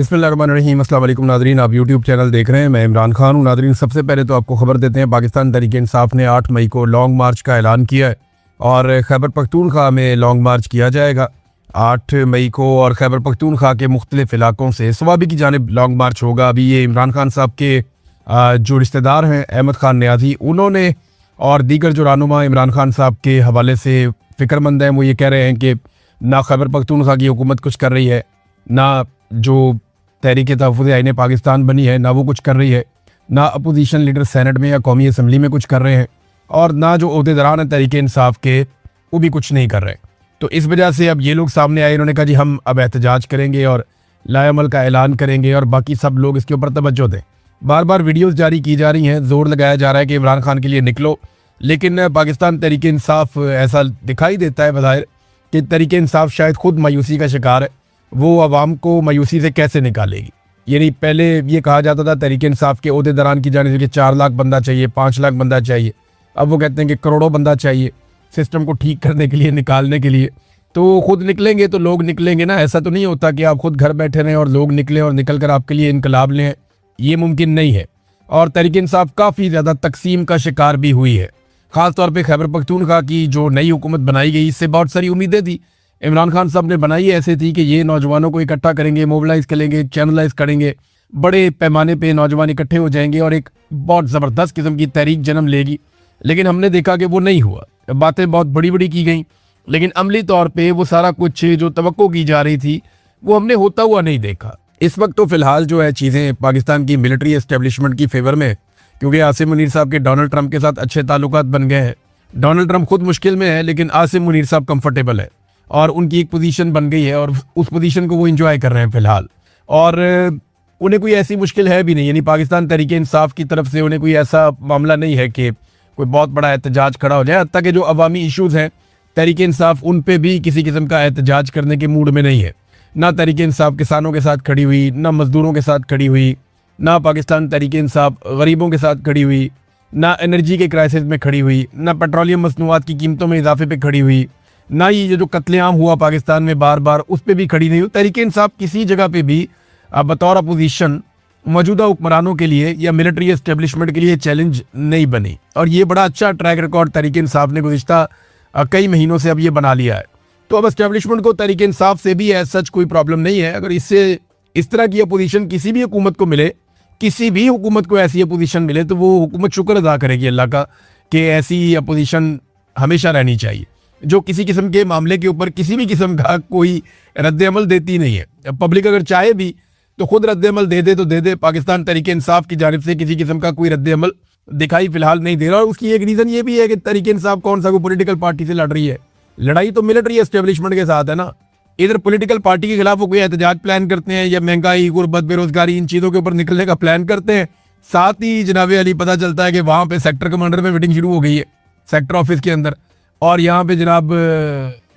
बिस्मिल्लाहिर्रहमानिर्रहीम। अस्सलाम वालेकुम नाज़रीन, आप यूट्यूब चैनल देख रहे हैं। मैं इमरान खान हूँ। नाज़रीन, सबसे पहले तो आपको खबर देते हैं, पाकिस्तान तहरीक इंसाफ ने 8 मई को लॉन्ग मार्च का ऐलान किया है और खैबर पख्तूनख्वा में लॉन्ग मार्च किया जाएगा 8 मई को। और खैबर पख्तूनख्वा के मुख्तलिफ इलाकों से स्वाबी की जानिब लॉन्ग मार्च होगा। अभी ये इमरान खान साहब के जो रिश्तेदार हैं अहमद खान न्याजी, उन्होंने और दीगर जो रहनुमा इमरान खान साहब के हवाले से फ़िक्रमंद हैं, वो ये कह रहे हैं कि ना खैबर पख्तूनख्वा की हुकूमत कुछ कर रही है, ना जो तहरीक तहफ़्फ़ुज़ आईन पाकिस्तान बनी है ना वो कुछ कर रही है, ना अपोजिशन लीडर सेनेट में या कौमी असम्बली में कुछ कर रहे हैं, और ना जो ओहदेदारान हैं तहरीक इंसाफ के वो भी कुछ नहीं कर रहे। तो इस वजह से अब ये लोग सामने आए, इन्होंने कहा जी हम अब एहतजाज करेंगे और लाएअमल का ऐलान करेंगे और बाकी सब लोग इसके ऊपर तवज्जो दें। बार बार वीडियोज़ जारी की जा रही हैं, ज़ोर लगाया जा रहा है कि इमरान खान के लिए निकलो, लेकिन पाकिस्तान तहरीक इंसाफ ऐसा दिखाई देता है बज़ाहिर कि तहरीक इंसाफ शायद खुद मायूसी का शिकार है। वो आवाम को मायूसी से कैसे निकालेगी? यानी पहले ये कहा जाता था तहरीक इंसाफ के ओहदेदारान की जाने से कि 4 लाख बंदा चाहिए, 5 लाख बंदा चाहिए, अब वो कहते हैं कि करोड़ों बंदा चाहिए सिस्टम को ठीक करने के लिए, निकालने के लिए। तो खुद निकलेंगे तो लोग निकलेंगे ना। ऐसा तो नहीं होता कि आप खुद घर बैठे रहें और लोग निकलें और निकल कर आपके लिए इनकलाब लें, ये मुमकिन नहीं है। और तहरीक इंसाफ काफ़ी ज़्यादा तकसीम का शिकार भी हुई है। ख़ास तौर पर खैबर पख्तूनख्वा की जो नई हुकूमत बनाई गई, इससे बहुत सारी उम्मीदें थी। इमरान खान साहब ने बनाई ऐसे थी कि ये नौजवानों को इकट्ठा करेंगे, मोबिलाइज करेंगे, चैनलाइज करेंगे, बड़े पैमाने पे नौजवान इकट्ठे हो जाएंगे और एक बहुत ज़बरदस्त किस्म की तहरीक जन्म लेगी। लेकिन हमने देखा कि वो नहीं हुआ। बातें बहुत बड़ी बड़ी की गई, लेकिन अमली तौर पे वो सारा कुछ जो तवक्को की जा रही थी वो हमने होता हुआ नहीं देखा। इस वक्त तो फ़िलहाल जो है चीज़ें पाकिस्तान की मिलिट्री एस्टेब्लिशमेंट की फेवर में, क्योंकि आसिम मुनीर साहब के डोनाल्ड ट्रंप के साथ अच्छे ताल्लुकात बन गए हैं। डोनाल्ड ट्रंप खुद मुश्किल में है, लेकिन आसिम मुनीर साहब कंफर्टेबल है और उनकी एक पोजीशन बन गई है और उस पोजीशन को वो एंजॉय कर रहे हैं फ़िलहाल। और उन्हें कोई ऐसी मुश्किल है भी नहीं, यानी पाकिस्तान तहरीक इंसाफ की तरफ से उन्हें कोई ऐसा मामला नहीं है कि कोई बहुत बड़ा एहतजाज खड़ा हो जाए। हत्ता कि जो अवामी इशूज़ हैं तहरीक इंसाफ उन पे भी किसी किस्म का एहतजाज करने के मूड में नहीं है। ना तहरीक इंसाफ किसानों के साथ खड़ी हुई, ना मज़दूरों के साथ खड़ी हुई, ना पाकिस्तान तहरीक इंसाफ गरीबों के साथ खड़ी हुई, ना एनर्जी के क्राइसिस में खड़ी हुई, ना पेट्रोलियम मसनूआत की कीमतों में इजाफे पे खड़ी हुई, ना ये जो कत्लेआम हुआ पाकिस्तान में बार बार उस पर भी खड़ी नहीं हुई। तहरीक इंसाफ किसी जगह पे भी बतौर अपोजिशन मौजूदा हुक्मरानों के लिए या मिलिट्री एस्टेब्लिशमेंट के लिए चैलेंज नहीं बनी। और ये बड़ा अच्छा ट्रैक रिकॉर्ड तहरीक इंसाफ ने गुज़िश्ता कई महीनों से अब ये बना लिया है। तो अब एस्टेब्लिशमेंट को तहरीक इंसाफ से भी सच कोई प्रॉब्लम नहीं है। अगर इससे इस तरह की अपोजिशन किसी भी हुकूमत को मिले, किसी भी हुकूमत को ऐसी अपोजिशन मिले, तो वो हुकूमत शुक्र अदा करेगी अल्लाह का कि ऐसी अपोजिशन हमेशा रहनी चाहिए जो किसी किस्म के मामले के ऊपर किसी भी किस्म का कोई रद्द-ए-अमल देती नहीं है। पब्लिक अगर चाहे भी तो खुद रद्द-ए-अमल दे दे तो दे दे। पाकिस्तान तहरीक इंसाफ की जानिब से किसी किस्म का कोई रद्द-ए-अमल दिखाई फिलहाल नहीं दे रहा। और उसकी एक रीज़न ये भी है कि तहरीक इंसाफ कौन सा कोई पॉलिटिकल पार्टी से लड़ रही है, लड़ाई तो मिलिट्री एस्टेब्लिशमेंट के साथ है ना। इधर पॉलिटिकल पार्टी के खिलाफ वो कोई एहतजाज प्लान करते हैं या महंगाई, गुर्बत, बेरोजगारी, इन चीज़ों के ऊपर निकलने का प्लान करते हैं। साथ ही जनाब अली पता चलता है कि वहाँ पे सेक्टर कमांडर में मीटिंग शुरू हो गई है सेक्टर ऑफिस के अंदर, और यहाँ पे जनाब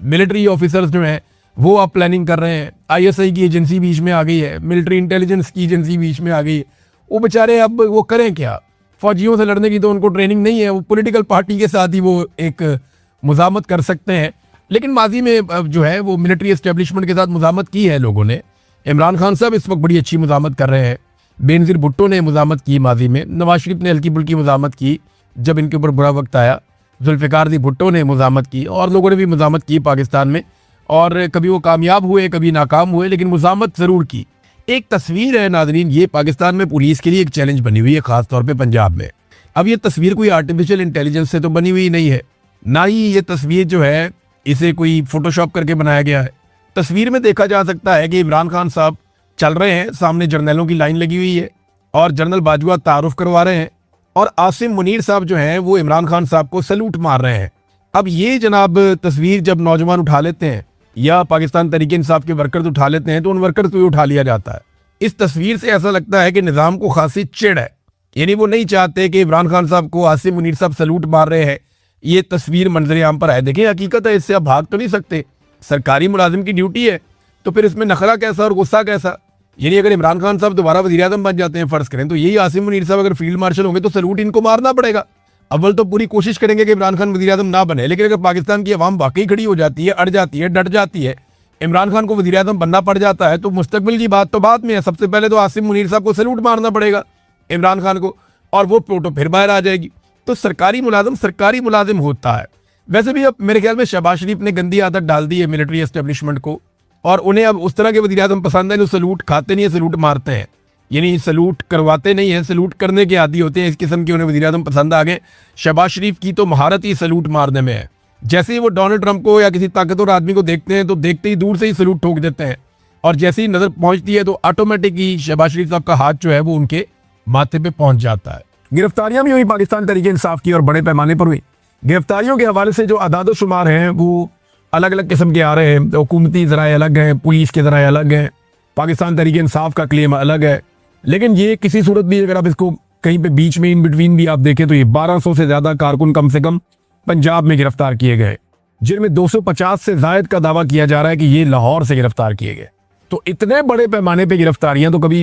मिलिट्री ऑफिसर्स जो हैं वो अब प्लानिंग कर रहे हैं। ISI की एजेंसी बीच में आ गई है, मिलिट्री इंटेलिजेंस की एजेंसी बीच में आ गई है। वो बेचारे अब वो करें क्या? फौजियों से लड़ने की तो उनको ट्रेनिंग नहीं है, वो पॉलिटिकल पार्टी के साथ ही वो एक मुज़ामत कर सकते हैं। लेकिन माजी में जो है वो मिलिट्री एस्टेब्लिशमेंट के साथ मुज़ामत की है लोगों ने। इमरान खान साहब इस वक्त बड़ी अच्छी मुज़ामत कर रहे हैं, बेनज़ीर भुट्टो ने मुज़ामत की माजी में, नवाज शरीफ ने हल्की फुल्की मुज़ामत की जब इनके ऊपर बुरा वक्त आया, जुल्फ़िकार दी भुट्टो ने मुज़ामत की और लोगों ने भी मुज़ामत की पाकिस्तान में। और कभी वो कामयाब हुए, कभी नाकाम हुए, लेकिन मुज़ामत ज़रूर की। एक तस्वीर है नाज़रीन, ये पाकिस्तान में पुलिस के लिए एक चैलेंज बनी हुई है, ख़ास तौर पे पंजाब में। अब ये तस्वीर कोई आर्टिफिशियल इंटेलिजेंस से तो बनी हुई नहीं है, ना ही ये तस्वीर जो है इसे कोई फोटोशॉप करके बनाया गया है। तस्वीर में देखा जा सकता है कि इमरान खान साहब चल रहे हैं, सामने जर्नलों की लाइन लगी हुई है और जनरल बाजवा तारुफ करवा रहे हैं और आसिम मुनीर साहब जो हैं वो इमरान खान साहब को सैल्यूट मार रहे हैं। अब ये जनाब तस्वीर जब नौजवान उठा लेते हैं या पाकिस्तान तहरीक इंसाफ के वर्कर्स उठा लेते हैं तो उन वर्कर्स को भी उठा लिया जाता है। इस तस्वीर से ऐसा लगता है कि निज़ाम को खासी चिढ़ है, यानी वो नहीं चाहते कि इमरान खान साहब को आसिम मुनीर साहब सैल्यूट मार रहे हैं, ये तस्वीर मंजर आम पर आए। देखें, हकीकत है, इससे आप भाग तो नहीं सकते। सरकारी मुलाजिम की ड्यूटी है, तो फिर इसमें नखरा कैसा और गुस्सा कैसा? यानी अगर इमरान खान साहब दोबारा वज़ीर-ए-आज़म बन जाते हैं फ़र्ज़ करें, तो यही आसिम मुनीर साहब अगर फील्ड मार्शल होंगे तो सैल्यूट इनको मारना पड़ेगा। अव्वल तो पूरी कोशिश करेंगे कि इमरान खान वज़ीर-ए-आज़म ना बने, लेकिन अगर पाकिस्तान की अवाम वाकई खड़ी हो जाती है, अड़ जाती है, डट जाती है, इमरान खान को वज़ीर आज़म बनना पड़ जाता है तो मुस्तकबिल की बात तो बाद में है। सबसे पहले तो आसिम मुनीर साहब को सैल्यूट मारना पड़ेगा इमरान खान को, और वो फोटो फिर बाहर आ जाएगी। तो सरकारी मुलाजिम होता है। वैसे भी अब मेरे ख्याल में शहबाज शरीफ ने गंदी आदत डाल दी है मिलिट्री एस्टेब्लिशमेंट को, और उन्हें अब उस तरह के वज़ीर आज़म पसंद है जो सैल्यूट खाते नहीं है, सैल्यूट मारते हैं। यानी सैल्यूट करवाते नहीं है, सैल्यूट करने के आदी होते हैं। इस किस्म के उन्हें वज़ीर आज़म पसंद आ गए। शहबाज शरीफ की तो महारत ही सैल्यूट मारने में है। जैसे ही वो डोनाल्ड ट्रंप को या किसी ताकतवर आदमी को देखते हैं तो देखते ही दूर से ही सैल्यूट ठोक देते हैं, और जैसे ही नजर पहुंचती है तो ऑटोमेटिक ही शहबाज शरीफ साहब का हाथ जो है वो उनके माथे पे पहुंच जाता है। गिरफ्तारियां भी हुई पाकिस्तान तहरीक इंसाफ की, और बड़े पैमाने पर हुई। गिरफ्तारियों के हवाले से जो अदाद शुमार हैं वो अलग अलग किस्म के आ रहे हैं। हुकूमती ज़राए अलग हैं, पुलिस के ज़राए अलग हैं, पाकिस्तान तहरीक इंसाफ का क्लेम अलग है। लेकिन ये किसी सूरत भी अगर आप इसको कहीं पे बीच में इन बिटवीन भी आप देखें तो ये 1200 से ज़्यादा कारकुन कम से कम पंजाब में गिरफ्तार किए गए, जिनमें 250 से जायद का दावा किया जा रहा है कि ये लाहौर से गिरफ्तार किए गए। तो इतने बड़े पैमाने पे गिरफ्तारियां तो कभी,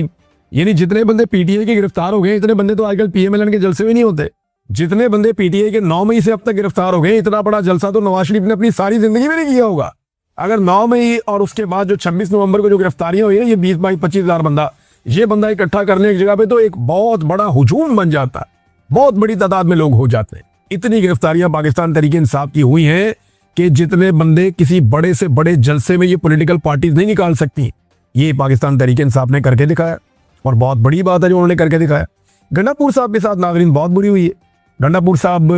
यानी जितने बंदे पीटीआई के गिरफ्तार हो गए इतने बंदे तो आजकल पीएमएलएन के जलसे में नहीं होते। जितने बंदे पीटीआई के 9 मई से अब तक गिरफ्तार हो गए, इतना बड़ा जलसा तो नवाज शरीफ ने अपनी सारी जिंदगी में नहीं किया होगा। अगर 9 मई और उसके बाद जो 26 नवंबर को जो गिरफ्तारियां हुई है, ये 20-25 हज़ार बंदा, ये बंदा इकट्ठा करने एक जगह पे तो एक बहुत बड़ा हुजूम बन जाता है, बहुत बड़ी तादाद में लोग हो जाते हैं। इतनी गिरफ्तारियां पाकिस्तान तहरीक इंसाफ की हुई हैं कि जितने बंदे किसी बड़े से बड़े जलसे में ये पॉलिटिकल पार्टीज नहीं निकाल सकती, ये पाकिस्तान तहरीक इंसाफ ने करके दिखाया, और बहुत बड़ी बात है जो उन्होंने करके दिखाया। गंडापुर साहब के साथ नाज़रीन बहुत बुरी हुई है। गंडापुर साहब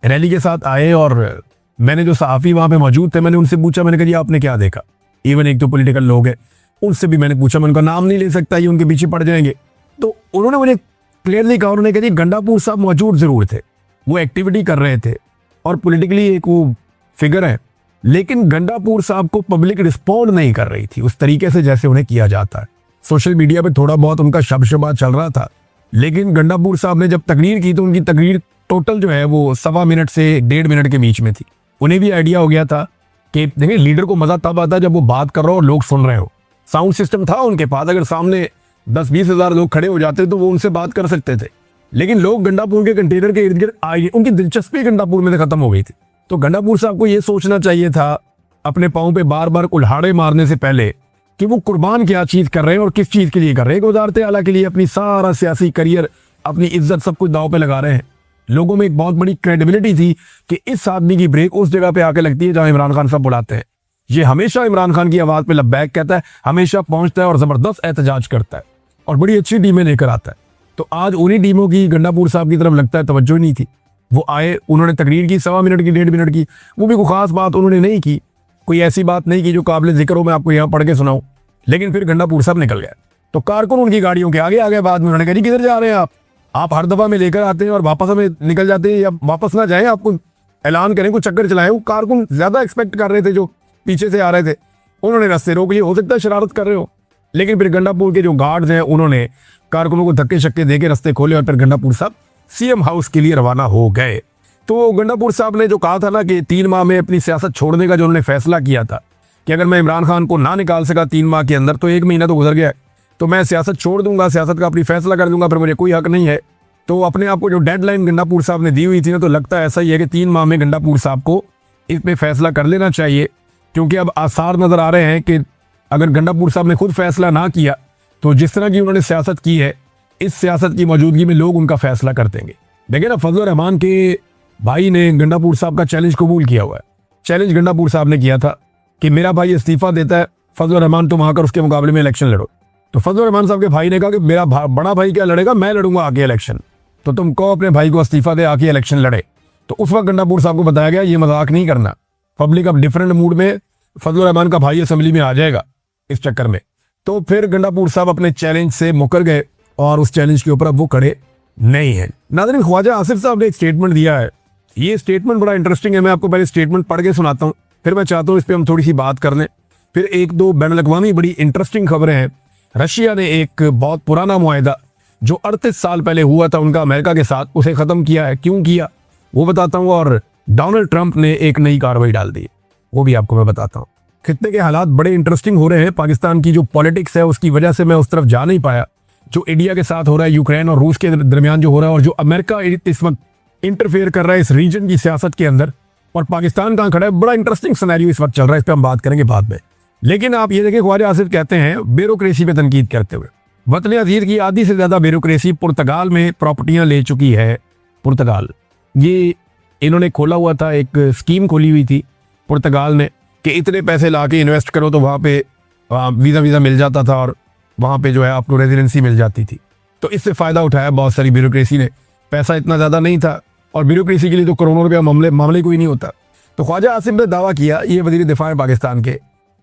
रैली के साथ आए और मैंने जो सहाफ़ी वहाँ पे मौजूद थे, मैंने उनसे पूछा, मैंने कहा जी आपने क्या देखा। इवन एक तो पॉलिटिकल लोग हैं, उनसे भी मैंने पूछा, मैं उनका नाम नहीं ले सकता, ये उनके पीछे पड़ जाएंगे। तो उन्होंने मुझे क्लियरली कहा, उन्होंने कहा जी गंडापुर साहब मौजूद ज़रूर थे, वो एक्टिविटी कर रहे थे और पॉलिटिकली एक वो फिगर है, लेकिन गंडापुर साहब को पब्लिक रिस्पॉन्ड नहीं कर रही थी उस तरीके से जैसे उन्हें किया जाता है। सोशल मीडिया पे थोड़ा बहुत उनका शब्द चल रहा था, लेकिन गंडापुर साहब ने जब तकरीर की तो उनकी तकरीर टोटल जो है वो 1.25 मिनट से 1.5 मिनट के बीच में थी। उन्हें भी आइडिया हो गया था कि देखिए लीडर को मजा तब आता है जब वो बात कर रहा हो और लोग सुन रहे हो। साउंड सिस्टम था उनके पास, अगर सामने 10-20 हज़ार लोग खड़े हो जाते तो वो उनसे बात कर सकते थे, लेकिन लोग गंडापुर के कंटेनर के इर्द गिर्द आए, उनकी दिलचस्पी गंडापुर में खत्म हो गई थी। तो गंडापुर साहब को ये सोचना चाहिए था अपने पाँव पे बार बार कुल्हाड़े मारने से पहले कि वो कुर्बान क्या चीज कर रहे हैं और किस चीज के लिए कर रहे हैं। वजारत आला के लिए अपनी सारा सियासी करियर, अपनी इज्जत सब कुछ दाव पे लगा रहे हैं। लोगों में एक बहुत बड़ी क्रेडिबिलिटी थी कि इस आदमी की ब्रेक उस जगह पे आके लगती है जहां इमरान खान साहब बुलाते हैं। ये हमेशा इमरान खान की आवाज पे लब्बैक कहता है, हमेशा पहुंचता है और जबरदस्त एहतजाज करता है और बड़ी अच्छी टीमें लेकर आता है। तो आज उन्हीं टीमों की गंडापुर साहब की तरफ लगता है तवज्जो ही नहीं थी। वो आए, उन्होंने तकरीर की 1.25 मिनट की, 1.5 मिनट की, वो भी कोई खास बात उन्होंने नहीं की, कोई ऐसी बात नहीं की जो काबिल जिक्र हो मैं आपको यहाँ पढ़ के सुनाऊं। लेकिन फिर गंडापुर साहब निकल गया तो कारकुन उनकी गाड़ियों के आगे आ गए। बाद में उन्होंने कहा किधर जा रहे हैं आप हर दफा में लेकर आते हैं और वापस हमें निकल जाते हैं, या वापस ना जाएं, आपको ऐलान करें, कुछ चक्कर चलाएं। वो कारकुन ज्यादा एक्सपेक्ट कर रहे थे जो पीछे से आ रहे थे, उन्होंने रास्ते रोक लिए। हो सकता है शरारत कर रहे हो, लेकिन फिर गंडापुर के जो गार्ड्स हैं उन्होंने कारकुनों को धक्के शक्के देके रास्ते खोले और फिर गंडापुर साहब सीएम हाउस के लिए रवाना हो गए। तो गंडापुर साहब ने जो कहा था ना कि 3 माह में अपनी सियासत छोड़ने का जो उन्होंने फैसला किया था कि अगर मैं इमरान खान को ना निकाल सका 3 माह के अंदर, तो 1 महीना तो गुजर गया, तो मैं सियासत छोड़ दूंगा, सियासत का अपनी फैसला कर दूंगा, फिर मुझे कोई हक नहीं है। तो अपने आप को जो डेडलाइन गंडापुर साहब ने दी हुई थी ना, तो लगता है ऐसा ही है कि 3 माह में गंडापुर साहब को इस पे फैसला कर लेना चाहिए, क्योंकि अब आसार नजर आ रहे हैं कि अगर गंडापुर साहब ने खुद फैसला ना किया तो जिस तरह की उन्होंने सियासत की है, इस सियासत की मौजूदगी में लोग उनका फैसला कर देंगे। देखिए ना, फजल रहमान के भाई ने गंडापुर साहब का चैलेंज कबूल किया हुआ है। चैलेंज गंडापुर साहब ने किया था कि मेरा भाई इस्तीफा देता है, फजल रहमान तुम आकर उसके मुकाबले में इलेक्शन लड़ो। तो फजल रहमान साहब के भाई ने कहा कि मेरा बड़ा भाई क्या लड़ेगा, मैं लड़ूंगा आगे इलेक्शन, तो तुम कहो अपने भाई को इस्तीफा दे, आके इलेक्शन लड़े। तो उस वक्त गंडापुर साहब को बताया गया ये मजाक नहीं करना, पब्लिक अब डिफरेंट मूड में, फजल रहमान का भाई असेंबली में आ जाएगा इस चक्कर में। तो फिर गंडापुर साहब अपने चैलेंज से मुकर गए और उस चैलेंज के ऊपर अब वो खड़े नहीं है। नाज़रीन, ख्वाजा आसिफ साहब ने एक स्टेटमेंट दिया है, ये स्टेटमेंट बड़ा इंटरेस्टिंग है। मैं आपको पहले स्टेटमेंट पढ़ के सुनाता हूँ, फिर मैं चाहता हूँ इस पर हम थोड़ी सी बात कर लें। फिर 1-2 बैनुल-अक़वामी बड़ी इंटरेस्टिंग खबरें हैं। रशिया ने एक बहुत पुराना मुआहिदा जो 38 साल पहले हुआ था उनका अमेरिका के साथ, उसे ख़त्म किया है। क्यों किया वो बताता हूँ। और डोनाल्ड ट्रंप ने एक नई कार्रवाई डाल दी, वो भी आपको मैं बताता हूँ। खित्ते के हालात बड़े इंटरेस्टिंग हो रहे हैं। पाकिस्तान की जो पॉलिटिक्स है उसकी वजह से मैं उस तरफ जा नहीं पाया। जो इंडिया के साथ हो रहा है, यूक्रेन और रूस के दरमियान जो हो रहा है, और जो अमेरिका इस वक्त इंटरफेयर कर रहा है इस रीजन की सियासत के अंदर, और पाकिस्तान कहाँ खड़ा है, बड़ा इंटरेस्टिंग सिनेरियो इस वक्त चल रहा है। इस पर हम बात करेंगे बाद में। लेकिन आप ये देखें, ख्वाजा आसिफ कहते हैं ब्यूरोक्रेसी पे तनकीद करते हुए, वतन अजीज की आधी से ज्यादा ब्यूरोक्रेसी पुर्तगाल में प्रॉपर्टियां ले चुकी है। पुर्तगाल, ये इन्होंने खोला हुआ था, एक स्कीम खोली हुई थी पुर्तगाल ने कि इतने पैसे ला के इन्वेस्ट करो तो वहाँ पे वीज़ा मिल जाता था और वहाँ पे जो है आपको रेजिडेंसी मिल जाती थी। तो इससे फ़ायदा उठाया बहुत सारी ब्यूरोक्रेसी ने। पैसा इतना ज़्यादा नहीं था और ब्यूरोक्रेसी के लिए तो करोड़ों रुपया मामले कोई नहीं होता। तो ख्वाजा आसिफ ने दावा किया, ये वज़ीर दिफा है पाकिस्तान के,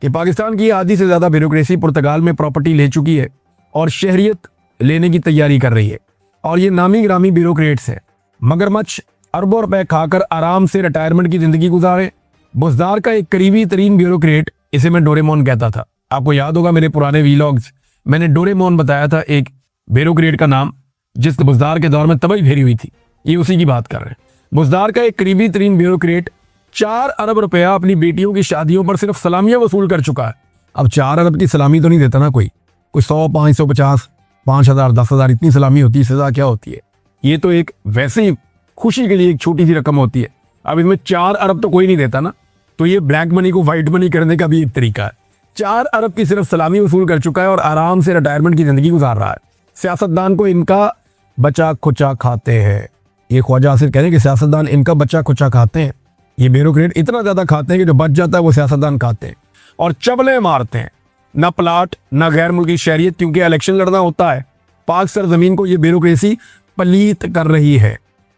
कि पाकिस्तान की आधी से ज़्यादा ब्यूरोक्रेसी पुर्तगाल में प्रॉपर्टी ले चुकी है और शहरियत लेने की तैयारी कर रही है। और ये नामी ग्रामी ब्यूरोक्रेट्स हैं। मगरमच्छ अरबों रुपए खाकर आराम से रिटायरमेंट की ज़िंदगी गुजारे। बुज़दार का एक करीबी तरीन ब्यूरोक्रेट, इसे मैं डोरेमोन कहता था। आपको याद होगा मेरे पुराने वीलॉग्स, मैंने डोरेमोन बताया था, एक ब्यूरोक्रेट का नाम जिस बुज़दार के दौर में तबाही फेरी हुई थी। ये उसी की बात कर रहे हैं। बुज़दार का एक करीबी तरीन ब्यूरोक्रेट 4 अरब रुपया अपनी बेटियों की शादियों पर सिर्फ सलामियां वसूल कर चुका है। अब 4 अरब की सलामी तो नहीं देता ना कोई 100, 550, 5,000, 10,000 इतनी सलामी होती है, सजा क्या होती है? ये तो एक वैसे ही खुशी के लिए एक छोटी सी रकम होती है। अब इसमें 4 अरब तो कोई नहीं देता ना, तो ये ब्लैक मनी को व्हाइट मनी करने का भी एक तरीका है। 4 अरब की सिर्फ सलामी वसूल कर चुका है और आराम से रिटायरमेंट की जिंदगी गुजार रहा है। सियासतदान को इनका बचा खुचा खाते हैं। ये ख्वाजा आसिफ कह रहे हैं कि सियासतदान इनका बचा खुचा खाते हैं। ये ब्यूरोक्रेट इतना ज्यादा खाते हैं कि जो बच जाता है वो सियासतदान खाते हैं और चबले मारते हैं। न प्लाट न गैर मुल्की शहरियत, क्योंकि इलेक्शन लड़ना होता है। पाक सरजमीन को ये ब्यूरोक्रेसी पलीत कर रही है।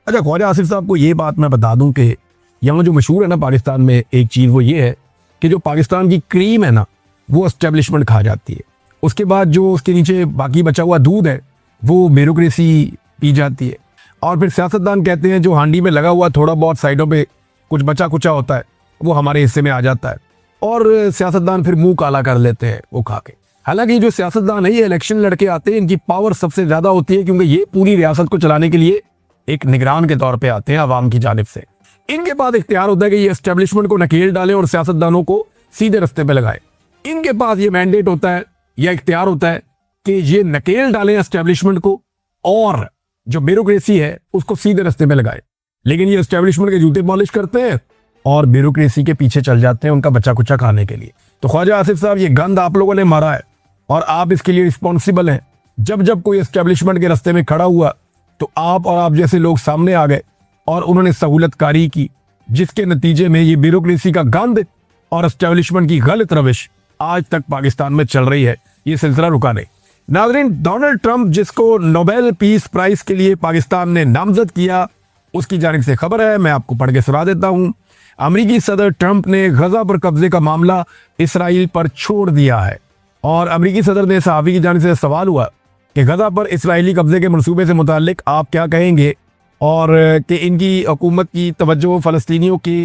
अच्छा, ख्वाजा आसिफ साहब को ये बात मैं बता दूं कि यहाँ जो मशहूर है ना पाकिस्तान में एक चीज़, वो ये है कि जो पाकिस्तान की क्रीम है ना वो एस्टेब्लिशमेंट खा जाती है। उसके बाद जो उसके नीचे बाकी बचा हुआ दूध है वो ब्यूरोक्रेसी पी जाती है। और फिर सियासतदान कहते हैं जो हांडी में लगा हुआ थोड़ा बहुत साइडों पे कुछ बचा कुचा होता है वो हमारे हिस्से में आ जाता है और सियासतदान फिर मुंह काला कर लेते हैं वो खा के। हालांकि जो सियासतदान है ये इलेक्शन लड़के आते हैं, इनकी पावर सबसे ज़्यादा होती है क्योंकि ये पूरी रियासत को चलाने के लिए एक निगरान के तौर पे आते हैं आवाम की जानिब से। इनके पास इख्तियार होता है कि ये एस्टेब्लिशमेंट को नकेल डालें और सियासतदानों को सीधे रास्ते पे लगाएं। इनके पास ये मैंडेट होता है या इख्तियार होता है कि ये नकेल डालें एस्टेब्लिशमेंट को और जो ब्यूरोक्रेसी है उसको सीधे रास्ते पे लगाएं। लेकिन ये एस्टेब्लिशमेंट के जूते पॉलिश करते हैं और ब्यूरोक्रेसी के पीछे चल जाते हैं उनका बच्चा कुचा खाने के लिए। तो ख्वाजा आसिफ साहब, ये गंद आप लोगों ने मारा है और आप इसके लिए रिस्पॉन्सिबल हैं। जब जब कोई एस्टेब्लिशमेंट के रास्ते में खड़ा हुआ तो आप और आप जैसे लोग सामने आ गए और उन्होंने सहूलतकारी की, जिसके नतीजे में ये ब्यूरोक्रेसी का गंद और एस्टेब्लिशमेंट की गलत रविश आज तक पाकिस्तान में चल रही है। ये सिलसिला रुका नहीं। नाज़रीन, डोनाल्ड ट्रंप जिसको नोबेल पीस प्राइज के लिए पाकिस्तान ने नामजद किया, उसकी जानिब से खबर है, मैं आपको पढ़ के सुना देता हूं। अमेरिकी सदर ट्रंप ने गजा पर कब्जे का मामला इसराइल पर छोड़ दिया है और अमेरिकी सदर ने सहाफ़ी की जानिब से सवाल हुआ कि गजा पर इसराइली कब्जे के मंसूबे से मुताल्लिक आप क्या कहेंगे और कि इनकी हुकूमत की तवज्जो फ़लस्तीनियों के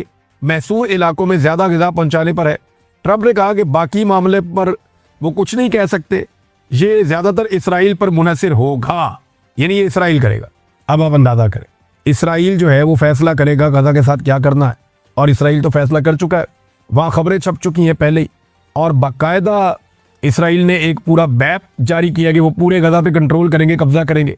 महसूर इलाकों में ज़्यादा ग़िज़ा पहुँचाने पर है। ट्रंप ने कहा कि बाकी मामले पर वो कुछ नहीं कह सकते, ये ज़्यादातर इसराइल पर मुनहसर होगा, यानी ये इसराइल करेगा। अब आप अंदाज़ा करें, इसराइल जो है वो फैसला करेगा गजा के साथ क्या करना है और इसराइल तो फैसला कर चुका है। वहाँ खबरें छप चुकी हैं पहले ही और बाकायदा इसराइल ने एक पूरा मैप जारी किया कि वो पूरे गजा पे कंट्रोल करेंगे, कब्जा करेंगे।